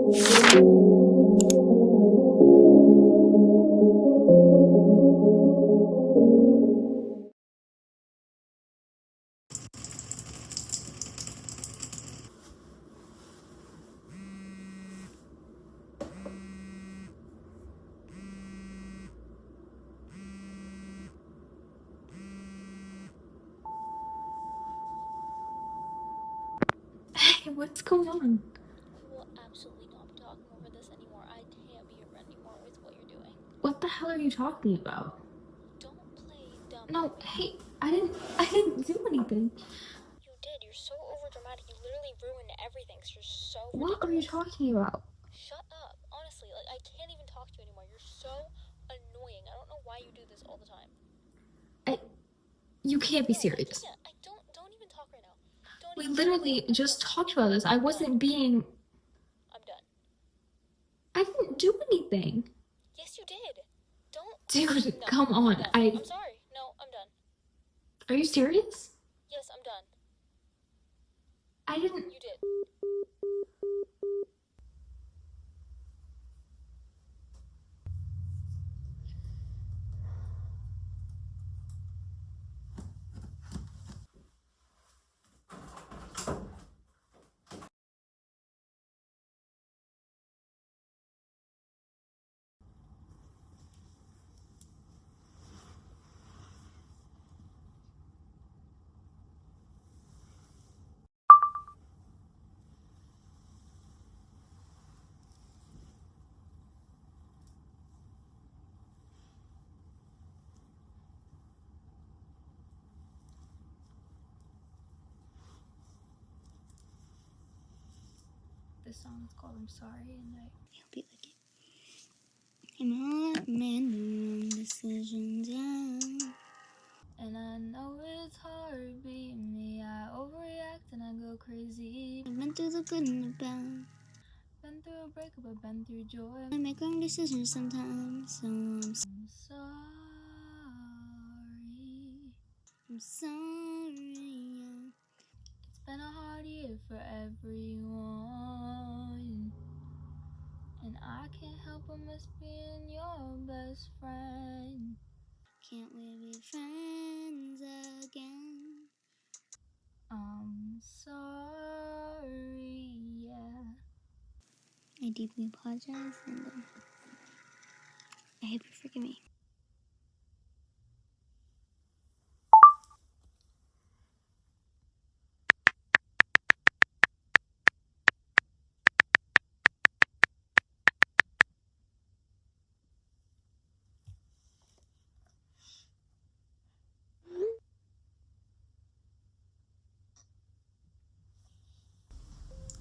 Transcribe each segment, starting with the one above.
Hey, what's going on? We will absolutely not be talking over this anymore. I can't be your friend anymore with what you're doing. What the hell are you talking about? Don't play dumb No, with me. hey, I didn't do anything. You did. You're so overdramatic. You literally ruined everything. So you're so What are you ridiculous. talking about? Shut up. Honestly, like I can't even talk to you anymore. You're so annoying. I don't know why you do this all the time. You can't be No, serious. I can't. Don't even talk right now. Don't We even literally talk. just talked about this. I wasn't being. I'm done. I didn't do anything. Yes, you did. Don't. Dude, No, come on. I'm done. I'm sorry. No, I'm done. Are you serious? Yes, I'm done. I didn't. You did. This song is called I'm Sorry, and You'll be like it. I'm hard man, the wrong decisions, yeah. And I know it's hard being me. I overreact and I go crazy. I've been through the good and the bad. Been through a breakup, I've been through joy. I make wrong decisions sometimes, so I'm sorry. yeah. It's been a hard year for everyone, and I can't help but miss being your best friend. Can't we be friends again? I'm sorry, yeah. I deeply apologize, and I hope you forgive me.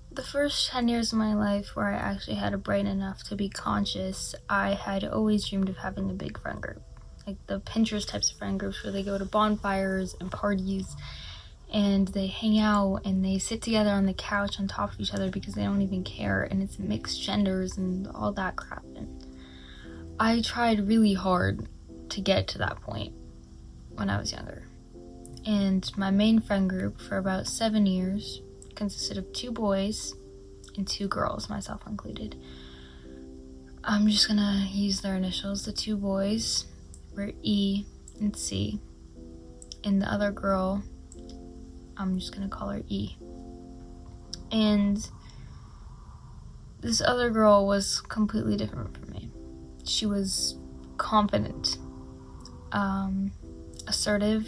The first 10 years of my life where I actually had a brain enough to be conscious, I had always dreamed of having a big friend group. Like the Pinterest types of friend groups where they go to bonfires and parties and they hang out and they sit together on the couch on top of each other because they don't even care, and it's mixed genders and all that crap. And I tried really hard to get to that point when I was younger. And my main friend group for about 7 years consisted of 2 boys and 2 girls, myself included. I'm just gonna use their initials. The 2 boys were E and C, and the other girl, I'm just gonna call her E. And this other girl was completely different from me. She was confident, assertive.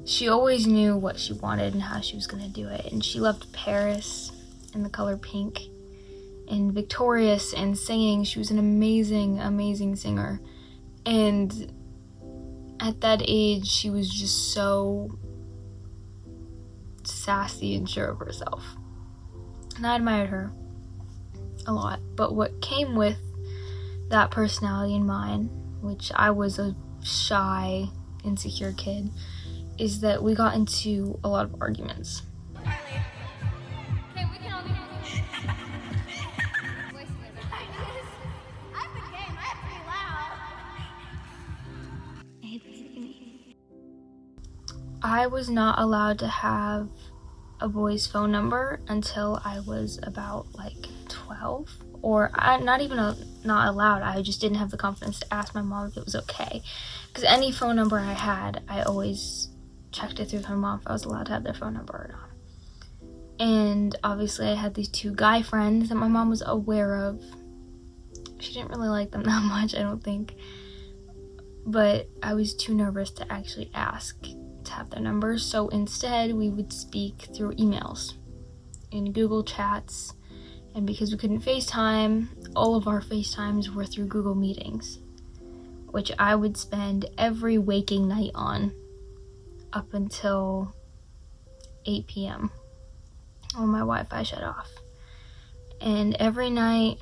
She always knew what she wanted and how she was gonna do it, and she loved Paris and the color pink and Victorious and singing. She was an amazing singer, and at that age she was just so sassy and sure of herself, and I admired her a lot. But what came with that personality in mine, which I was a shy, insecure kid, is that we got into a lot of arguments. I was not allowed to have a boy's phone number until I was about like 12, or not even not allowed. I just didn't have the confidence to ask my mom if it was okay, because any phone number I had, I always checked it through my mom if I was allowed to have their phone number or not. And obviously I had these 2 guy friends that my mom was aware of. She didn't really like them that much, I don't think, but I was too nervous to actually ask to have their numbers, so instead we would speak through emails in Google Chats. And because we couldn't FaceTime, all of our FaceTimes were through Google Meetings, which I would spend every waking night on up until 8 p.m. when my Wi-Fi shut off. And every night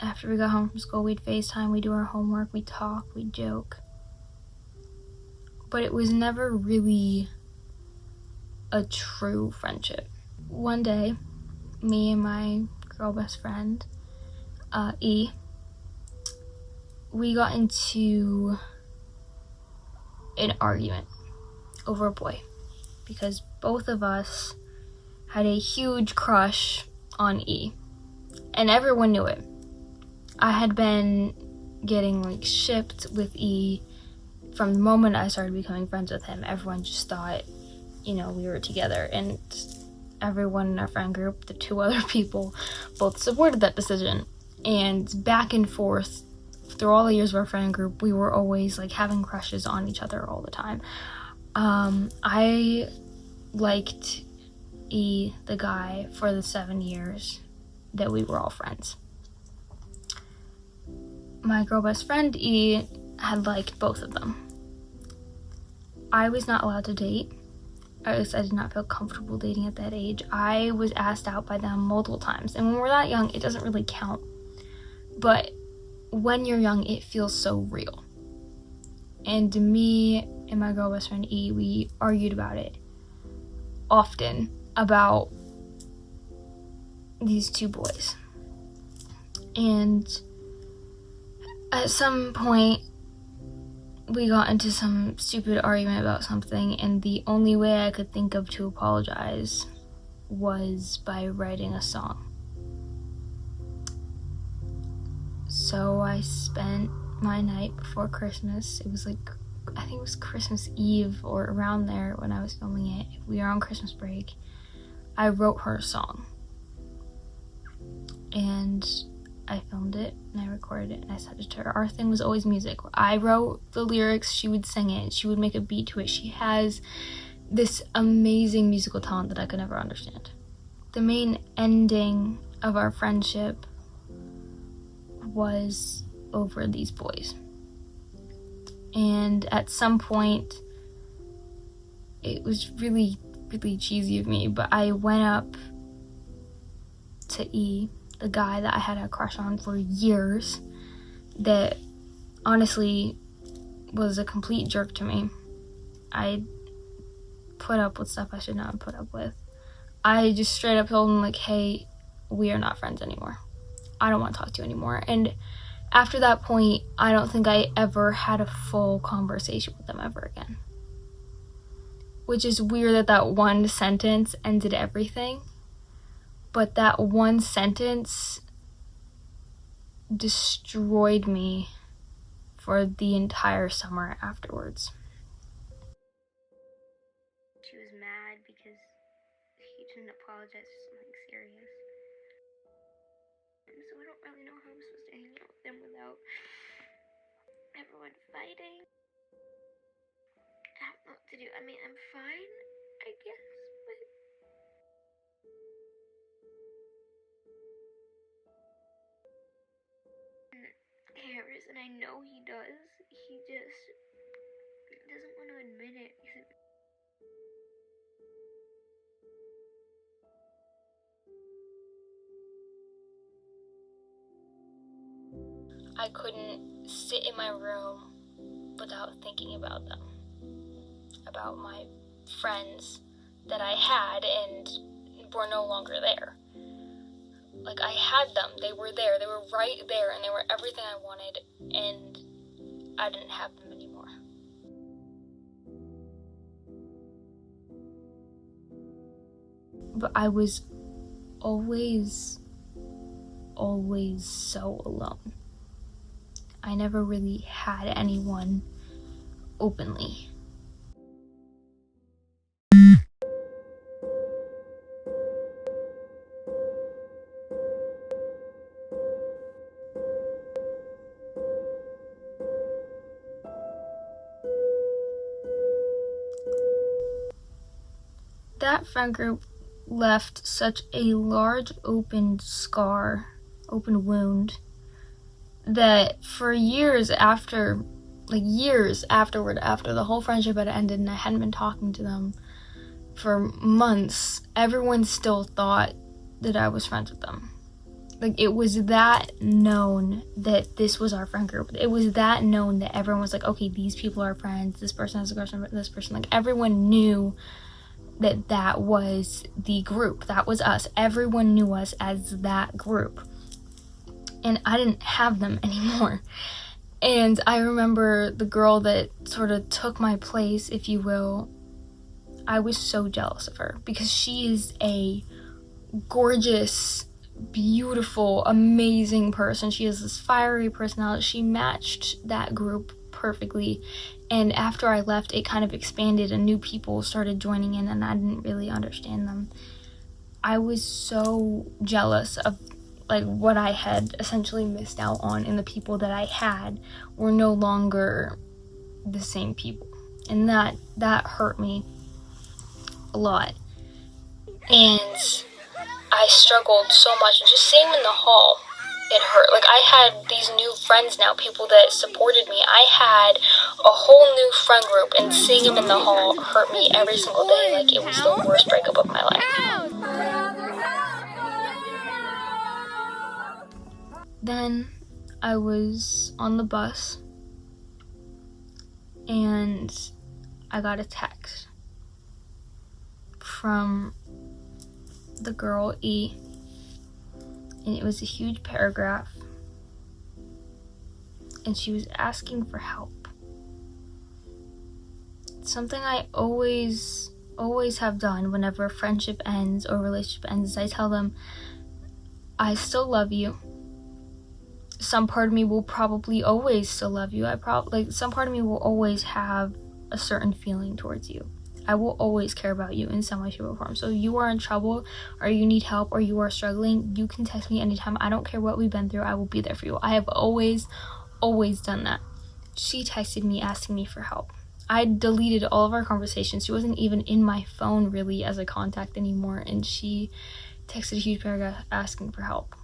after we got home from school, we'd FaceTime, we'd do our homework, we'd talk, we'd joke. But it was never really a true friendship. One day, me and my girl best friend, E, we got into an argument over a boy because both of us had a huge crush on E, and everyone knew it. I had been getting like shipped with E from the moment I started becoming friends with him. Everyone just thought, we were together, and everyone in our friend group, the 2 other people, both supported that decision. And back and forth through all the years of our friend group, we were always like having crushes on each other all the time. I liked E, the guy, for the 7 years that we were all friends. My girl best friend E had liked both of them. I was not allowed to date. I did not feel comfortable dating at that age. I was asked out by them multiple times, and when we're that young, it doesn't really count. But when you're young, it feels so real. And me and my girl best friend E, we argued about it often, about these 2 boys. And at some point, we got into some stupid argument about something, and the only way I could think of to apologize was by writing a song. So I spent my night before Christmas. It was like, I think it was Christmas Eve or around there when I was filming it. We were on Christmas break. I wrote her a song. And I filmed it and I recorded it and I sent it to her. Our thing was always music. I wrote the lyrics, she would sing it, she would make a beat to it. She has this amazing musical talent that I could never understand. The main ending of our friendship was over these boys. And at some point, it was really, really cheesy of me, but I went up to E, the guy that I had a crush on for years, that honestly was a complete jerk to me. I put up with stuff I should not have put up with. I just straight up told him, like, hey, we are not friends anymore. I don't want to talk to you anymore. And after that point, I don't think I ever had a full conversation with them ever again. Which is weird that one sentence ended everything. But that one sentence destroyed me for the entire summer afterwards. She was mad because he didn't apologize for something serious. And so I don't really know how I'm supposed to hang out with him without everyone fighting. I don't know what to do. I mean, I'm fine, I guess, but cares, and I know he does. He just doesn't want to admit it. I couldn't sit in my room without thinking about them, about my friends that I had and were no longer there. Like, I had them, they were there, they were right there, and they were everything I wanted, and I didn't have them anymore. but I was always so alone. I never really had anyone openly. That friend group left such a large open scar, open wound, that for years afterward, after the whole friendship had ended and I hadn't been talking to them for months, everyone still thought that I was friends with them. Like, it was that known that this was our friend group. It was that known that everyone was like, okay, these people are friends, this person has a crush on this person. Like, everyone knew that was the group. That was us. Everyone knew us as that group. And I didn't have them anymore. And I remember the girl that sort of took my place, if you will, I was so jealous of her because she is a gorgeous, beautiful, amazing person. She has this fiery personality. She matched that group perfectly. And after I left, it kind of expanded and new people started joining in and I didn't really understand them. I was so jealous of like what I had essentially missed out on, and the people that I had were no longer the same people. And that hurt me a lot. And I struggled so much. Just seeing them in the hall, it hurt. Like, I had these new friends now, people that supported me. I had a whole new friend group, and seeing them in the hall hurt me every single day. Like, it was the worst breakup of my life. Then I was on the bus, and I got a text from the girl E, and it was a huge paragraph, and she was asking for help. Something I always have done whenever a friendship ends or a relationship ends is I tell them, I still love you. Some part of me will probably always still love you. Some part of me will always have a certain feeling towards you. I will always care about you in some way, shape, or form. So if you are in trouble, or you need help, or you are struggling, you can text me anytime. I don't care what we've been through. I will be there for you. I have always done that. She texted me asking me for help. I deleted all of our conversations. She wasn't even in my phone really as a contact anymore, and she texted a huge paragraph asking for help.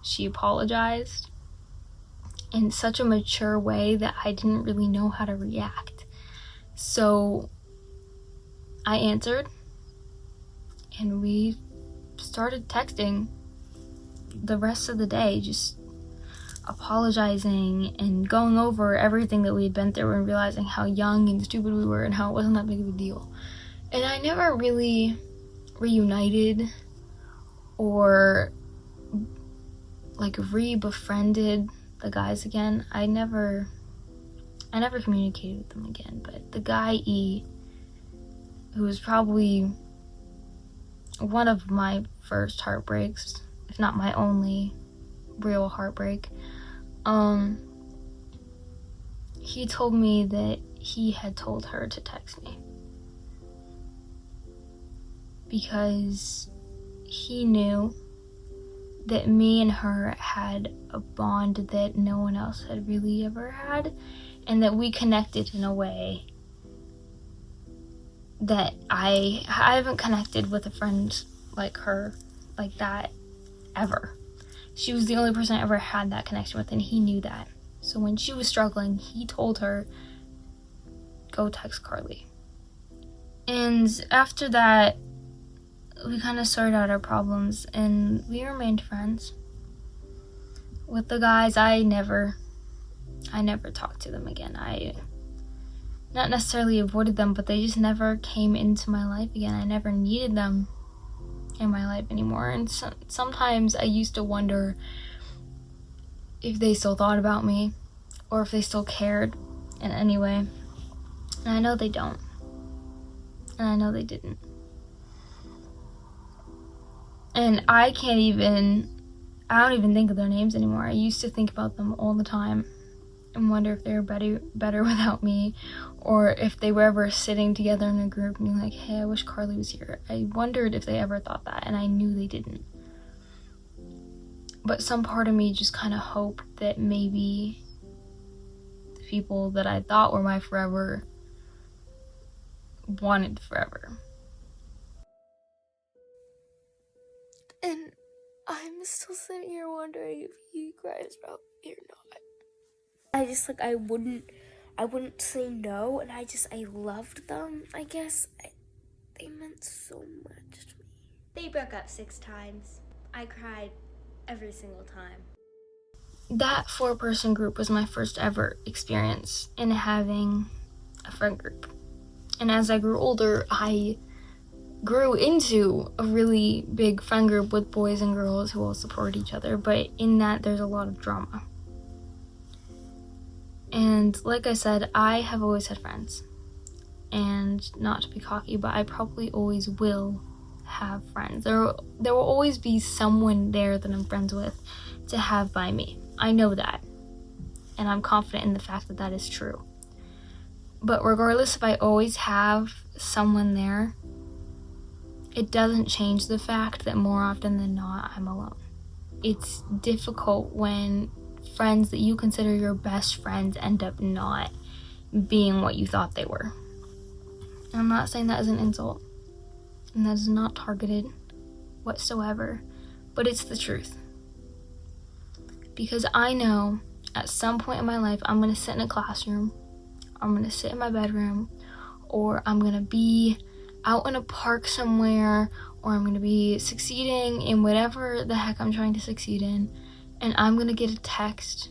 She apologized in such a mature way that I didn't really know how to react. So I answered, and we started texting the rest of the day, just apologizing and going over everything that we had been through and realizing how young and stupid we were and how it wasn't that big of a deal. And I never really reunited or like re-befriended the guys again. I never communicated with them again. But the guy E, who was probably one of my first heartbreaks, if not my only real heartbreak, he told me that he had told her to text me because he knew that me and her had a bond that no one else had really ever had, and that we connected in a way that I haven't connected with a friend like her like that ever. She was the only person I ever had that connection with, and he knew that. So when she was struggling, he told her, go text Carly. And after that, we kind of sorted out our problems, and we remained friends. With the guys, I never talked to them again. I not necessarily avoided them, but they just never came into my life again. I never needed them in my life anymore. And sometimes I used to wonder if they still thought about me or if they still cared in any way. And I know they don't. And I know they didn't. And I don't even think of their names anymore. I used to think about them all the time and wonder if they were better without me, or if they were ever sitting together in a group and being like, hey, I wish Carly was here. I wondered if they ever thought that, and I knew they didn't. But some part of me just kind of hoped that maybe the people that I thought were my forever wanted forever. And I'm still sitting here wondering if you guys about me or not. I wouldn't say no, and I loved them, I guess. They meant so much to me. They broke up 6 times. I cried every single time. That 4-person group was my first ever experience in having a friend group. And as I grew older, I grew into a really big friend group with boys and girls who all support each other, but in that there's a lot of drama. And like I said, I have always had friends. And not to be cocky, but I probably always will have friends. There will always be someone there that I'm friends with to have by me. I know that. And I'm confident in the fact that that is true. But regardless if I always have someone there, it doesn't change the fact that more often than not, I'm alone. It's difficult when friends that you consider your best friends end up not being what you thought they were. And I'm not saying that as an insult, and that is not targeted whatsoever, but it's the truth. Because I know at some point in my life, I'm going to sit in a classroom, I'm going to sit in my bedroom, or I'm going to be out in a park somewhere, or I'm going to be succeeding in whatever the heck I'm trying to succeed in, and I'm going to get a text,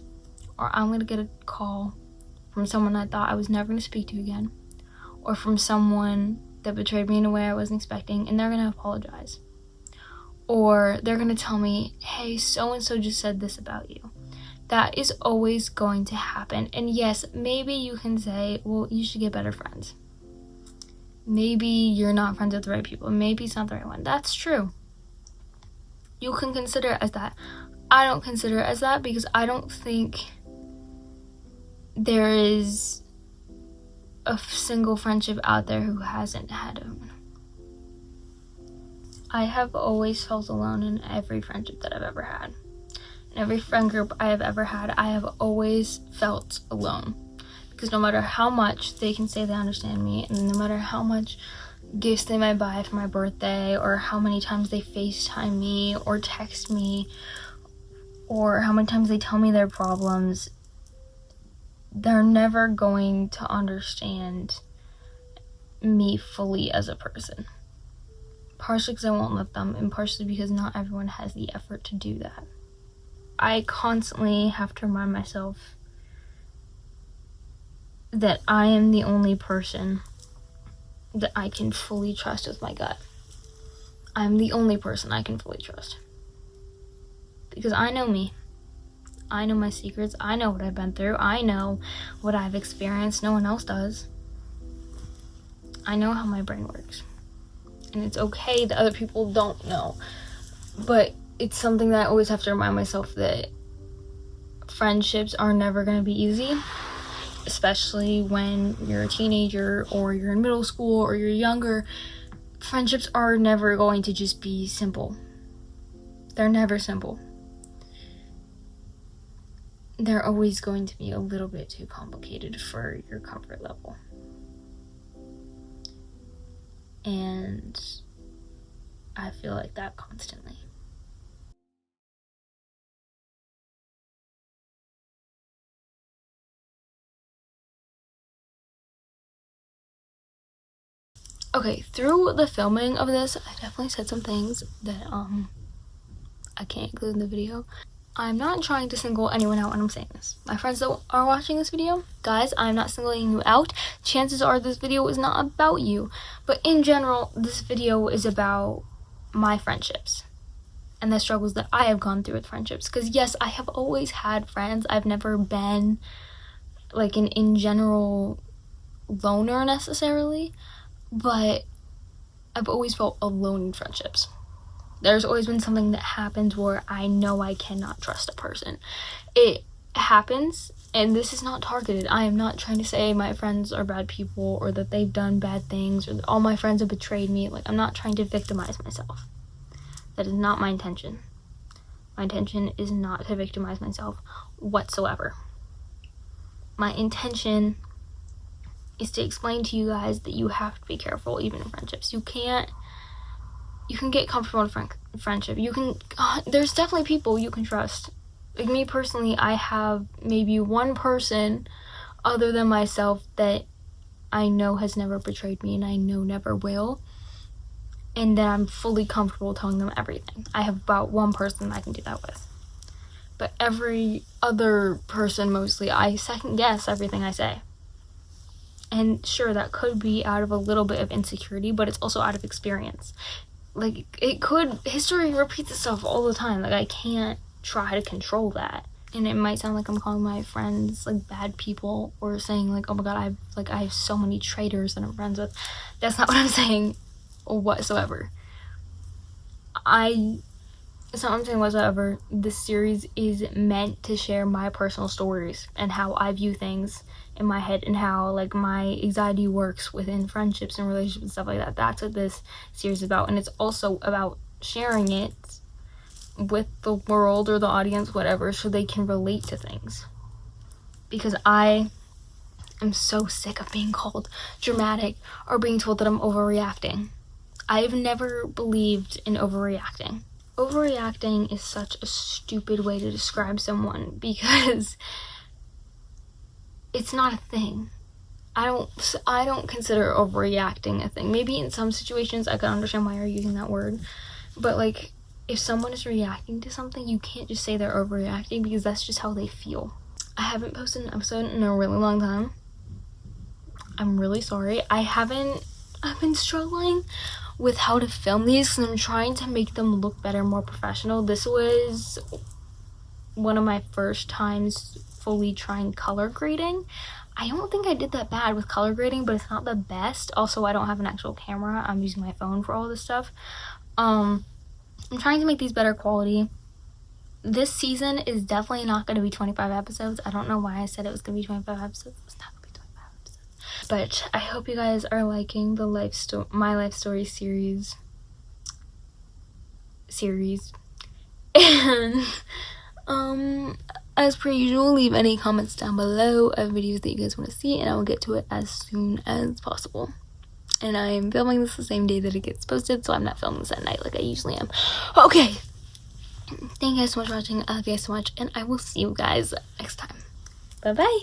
or I'm going to get a call from someone I thought I was never going to speak to again, or from someone that betrayed me in a way I wasn't expecting, and they're going to apologize. Or they're going to tell me, hey, so-and-so just said this about you. That is always going to happen. And yes, maybe you can say, well, you should get better friends. Maybe you're not friends with the right people. Maybe it's not the right one. That's true. You can consider it as that. I don't consider it as that because I don't think there is a single friendship out there who hasn't had one. I have always felt alone in every friendship that I've ever had. In every friend group I have ever had, I have always felt alone. Because no matter how much they can say they understand me, and no matter how much gifts they might buy for my birthday, or how many times they FaceTime me, or text me, or how many times they tell me their problems, they're never going to understand me fully as a person. Partially because I won't let them, and partially because not everyone has the effort to do that. I constantly have to remind myself that I am the only person that I can fully trust with my gut. I'm the only person I can fully trust. Because I know me. I know my secrets. I know what I've been through. I know what I've experienced. No one else does. I know how my brain works. And it's okay that other people don't know. But it's something that I always have to remind myself that friendships are never going to be easy. Especially when you're a teenager, or you're in middle school, or you're younger. Friendships are never going to just be simple. They're never simple. They're always going to be a little bit too complicated for your comfort level. And I feel like that constantly. Okay, through the filming of this, I definitely said some things that I can't include in the video. I'm not trying to single anyone out when I'm saying this. My friends that are watching this video, guys, I'm not singling you out. Chances are this video is not about you. But in general, this video is about my friendships and the struggles that I have gone through with friendships. Because yes, I have always had friends. I've never been like an in general loner necessarily. But I've always felt alone in friendships. there's always been something that happens where I know I cannot trust a person. It happens, and this is not targeted. I am not trying to say my friends are bad people or that they've done bad things or that all my friends have betrayed me. Like, I'm not trying to victimize myself. That is not my intention. My intention is not to victimize myself whatsoever. My intention is to explain to you guys that you have to be careful even in friendships. You can get comfortable in friendship. There's definitely people you can trust. Like me personally, I have maybe one person other than myself that I know has never betrayed me and I know never will, and that I'm fully comfortable telling them everything. I have about one person I can do that with. But every other person, mostly, I second guess everything I say. And sure, that could be out of a little bit of insecurity, but it's also out of experience. Like, history repeats itself all the time. Like, I can't try to control that. And it might sound like I'm calling my friends, like, bad people, or saying, like, oh my god, I have so many traitors that I'm friends with. That's not what I'm saying whatsoever. It's not what I'm saying whatsoever. This series is meant to share my personal stories and how I view things in my head and how, like, my anxiety works within friendships and relationships and stuff like that. That's what this series is about. And it's also about sharing it with the world or the audience, whatever, so they can relate to things. Because I am so sick of being called dramatic or being told that I'm overreacting. I've never believed in overreacting. Overreacting is such a stupid way to describe someone because it's not a thing. I don't consider overreacting a thing. Maybe in some situations I can understand why you're using that word, but like, if someone is reacting to something, you can't just say they're overreacting because that's just how they feel. I haven't posted an episode in a really long time. I'm really sorry. I've been struggling with how to film these and I'm trying to make them look better, more professional. This was one of my first times fully trying color grading. I don't think I did that bad with color grading, but it's not the best. Also, I don't have an actual camera. I'm using my phone for all this stuff. I'm trying to make these better quality. This season is definitely not going to be 25 episodes. I don't know why I said it was going to be 25 episodes. It's not going to be 25 episodes. But I hope you guys are liking the My Life Story series. And as per usual, leave any comments down below of videos that you guys want to see, and I will get to it as soon as possible. And I am filming this the same day that it gets posted, so I'm not filming this at night like I usually am. Okay. Thank you guys so much for watching. I love you guys so much, and I will see you guys next time. Bye-bye.